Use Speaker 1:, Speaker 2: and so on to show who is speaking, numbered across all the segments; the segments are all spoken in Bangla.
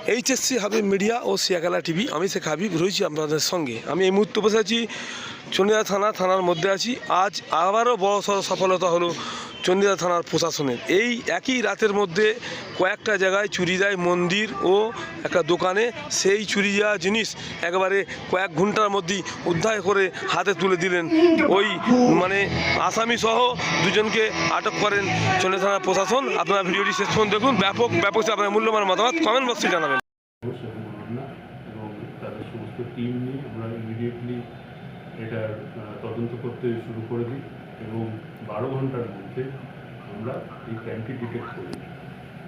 Speaker 1: এইচএসসি হাবিব মিডিয়া ও সিয়াকালা টিভি। আমি শেখ হাবিব রয়েছি আপনাদের সঙ্গে। আমি এই মুহূর্তে বসে আছি চন্ডিদা থানার মধ্যে আছি। আজ আবারও বড় সড় সফলতা হলো চন্ডিদা থানার প্রশাসনের। এই একই রাতের মধ্যে কয়েকটা জায়গায় চুরি যায় মন্দির ও একটা দোকানে। সেই চুরি যাওয়া জিনিস একেবারে কয়েক ঘন্টার মধ্যেই উদ্ধার করে হাতে তুলে দিলেন ওই আসামি সহ দুজনকে আটক করেন চন্ডিদা থানার প্রশাসন। আপনারা ভিডিওটি শেষ পর্যন্ত দেখুন। ব্যাপক আপনার মূল্যবান মতামত কমেন্ট বক্সে জানাবেন।
Speaker 2: এবং তাদের সমস্ত টিম নিয়ে আমরা ইমিডিয়েটলি এটার তদন্ত করতে শুরু করে দিই এবং 12 ঘন্টার মধ্যে আমরা এই ক্রাইমটি ডিটেক্ট করি।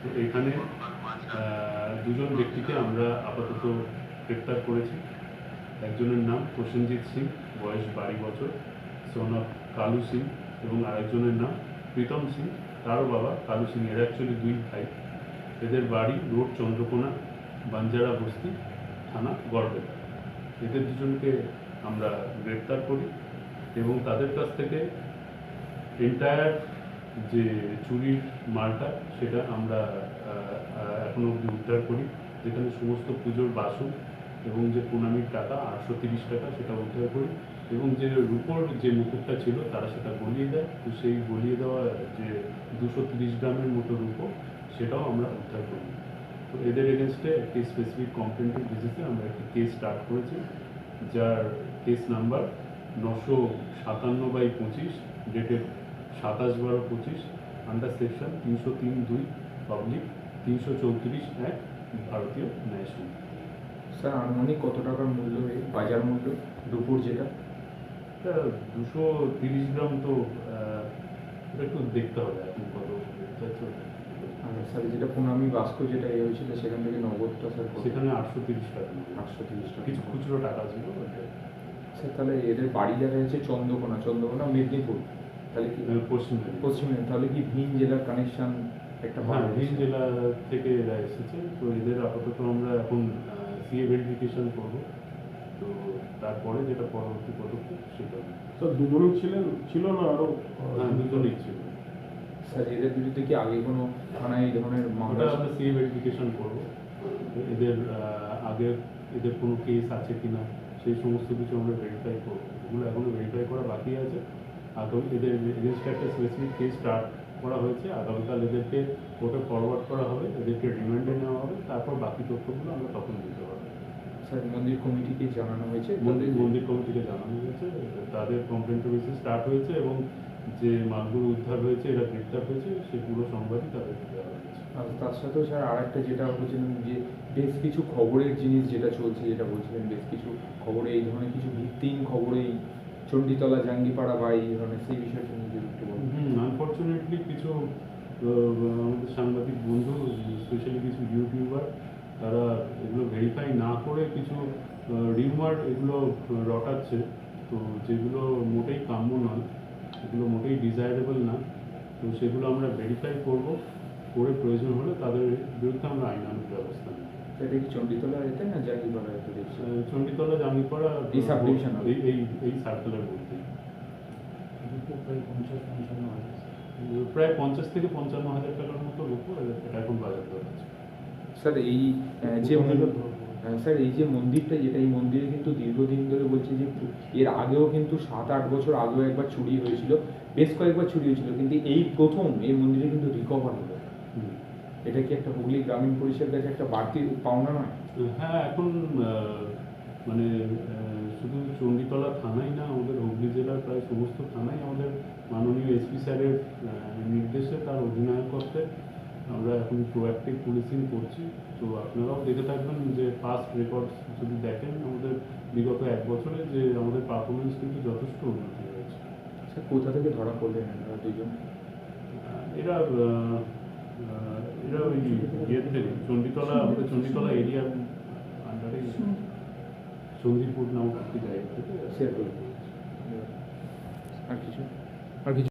Speaker 2: তো এখানে দুজন ব্যক্তিকে আমরা আপাতত গ্রেপ্তার করেছি। একজনের নাম প্রসেনজিৎ সিং, বয়স 12 বছর, সন অফ কালু সিং, এবং আরেকজনের নাম প্রীতম সিং, তারও বাবা কালু সিং। এরা অ্যাকচুয়ালি দুই ভাই। এদের বাড়ি রোড চন্দ্রকোনা, বাঞ্জারা বস্তি, থানা গড়বেতা। এদের দুজনকে আমরা গ্রেপ্তার করি এবং তাদের কাছ থেকে এন্টায়ার যে চুরির মালটা সেটা আমরা এখনো অবধি উদ্ধার করি, যেখানে সমস্ত পুজোর বাসন এবং যে প্রণামীর টাকা 830 টাকা সেটা উদ্ধার করি, এবং যে রূপোর যে মুকুটটা ছিল তারা সেটা গলিয়ে দেয়। তো সেই গলিয়ে দেওয়া যে 230 গ্রামের মতো রূপো সেটাও আমরা উদ্ধার করি। তো এদের এগেনস্টে একটি স্পেসিফিক কমপ্লেন্টের বেসিসে আমরা একটি কেস স্টার্ট করেছি, যার case number 957/25, dated 27/12/25, under section 303(2) public, 334(1) ভারতীয় ন্যায় সংহিতা।
Speaker 3: স্যার, আনুমানিক কত টাকার মূল্য, বাজার মূল্য দুপুর যেটা?
Speaker 2: 230 গ্রাম। তো এটা একটু দেখতে হবে এখন কত।
Speaker 3: স্যার, যেটা প্রণামী বাস্ক যেটা হয়েছিল সেখান থেকে নগদটা স্যার
Speaker 2: সেখানে 830 টাকা।
Speaker 3: 830 টাকা
Speaker 2: কিছু খুচরো টাকা ছিল।
Speaker 3: স্যার, তাহলে এদের বাড়ি দেখা যাচ্ছে চন্দ্রকোনা মেদিনীপুর, তাহলে কি পশ্চিমে, তাহলে কি ভিন জেলার কানেকশন একটা?
Speaker 2: হ্যাঁ, ভিন জেলা থেকে এরা এসেছে। তো এদের আপাতত আমরা এখন সিএ ভেরিফিকেশন করবো। তো তারপরে যেটা পরবর্তী পদক্ষেপ সেটা।
Speaker 4: স্যার, দুজনই ছিল না আরও?
Speaker 2: হ্যাঁ, দুজনেই ছিল।
Speaker 3: স্যার, এদের বিরুদ্ধে কি আগে কোনো থানায় এই ধরনের মামলা?
Speaker 2: আমরা সিএ ভেরিফিকেশন করবো। এদের আগে এদের কোনো কেস আছে কিনা সেই সমস্ত কিছু আমরা ভেরিফাই করবো। এগুলো এখনো ভেরিফাই করা বাকি আছে। আগামী এদের এগেনস্টে একটা স্পেসিফিক কেস স্টার্ট করা হয়েছে। আগামীকাল এদেরকে কোর্টে ফরওয়ার্ড করা হবে, এদেরকে রিমান্ডে নেওয়া হবে, তারপর বাকি তথ্যগুলো আমরা তখন দিতে পারবো।
Speaker 3: স্যার, মন্দির কমিটিকে জানানো হয়েছে?
Speaker 2: মন্দির কমিটিকে জানানো হয়েছে। তাদের কমপ্লেন্টের বেসিস স্টার্ট হয়েছে এবং যে মালগুলো উদ্ধার হয়েছে, এরা গ্রেপ্তার হয়েছে, সেই পুরো সংবাদই তাদেরকে দেওয়া হয়েছে।
Speaker 3: আর তার সাথেও স্যার আরেকটা যেটা বলছিলেন যে বেশ কিছু খবরের জিনিস যেটা চলছে, যেটা বলছিলেন বেশ কিছু খবরে এই ধরনের কিছু ভিত্তিহীন খবরেই চণ্ডীতলা, জাঙ্গিপাড়া বা এই ধরনের, সেই বিষয়টা নিয়ে একটু বলুন।
Speaker 2: আনফর্চুনেটলি কিছু আমাদের সাংবাদিক বন্ধু, স্পেশালি কিছু ইউটিউবার, তারা এগুলো ভেরিফাই না করে কিছু রিউমার এগুলো রটাচ্ছে। তো যেগুলো মোটেই কাম্য নয়, এগুলো মোটেই ডিজায়ারেবল না। তো সেগুলো আমরা ভেরিফাই করব, করে প্রয়োজন হলে তাদের বিরুদ্ধে আমরা আইনানুগ ব্যবস্থা নেব।
Speaker 3: এটা কি চণ্ডীতলা এতে না জাঙ্গিপাড়া এতে?
Speaker 2: চণ্ডীতলা, জাঙ্গিপাড়া
Speaker 3: এই সাব ডিভিশন,
Speaker 2: এই সার্কেলের মধ্যে প্রায় 50 থেকে 55 হাজার টাকার মতো উপর এটা এখন বাজার দর আছে।
Speaker 3: স্যার, এই যে মন্দিরটা, যেটা এই মন্দিরে কিন্তু দীর্ঘদিন ধরে বলছে যে এর আগেও কিন্তু 7-8 বছর আগেও একবার চুরি হয়েছিল, বেশ কয়েকবার চুরি হয়েছিল, কিন্তু এই প্রথম এই মন্দিরে কিন্তু রিকভার হলো। এটা কি একটা হুগলি গ্রামীণ পুলিশের কাছে একটা বাড়তি পাওনা নয়?
Speaker 2: হ্যাঁ, এখন শুধু চণ্ডীতলা থানাই না, আমাদের হুগলি জেলার প্রায় সমস্ত থানাই আমাদের মাননীয় এসপি স্যারের নির্দেশে, তার অধিনায়কত্বে আমরা এখন প্রোঅ্যাক্টিভ পুলিশিং করছি। তো আপনারাও দেখে থাকবেন যে পাস্ট রেকর্ডস যদি দেখেন আমাদের বিগত 1 বছরে, যে আমাদের পারফরমেন্স কিন্তু যথেষ্ট উন্নতি হয়েছে।
Speaker 3: স্যার, কোথা থেকে ধরা পড়লেন দুজন?
Speaker 2: এরা ওই ইয়ের থেকে আমাদের চণ্ডীতলা এরিয়ার আন্ডারে সন্দীপুর নামক একটি জায়গা থেকে।
Speaker 3: আর কিছু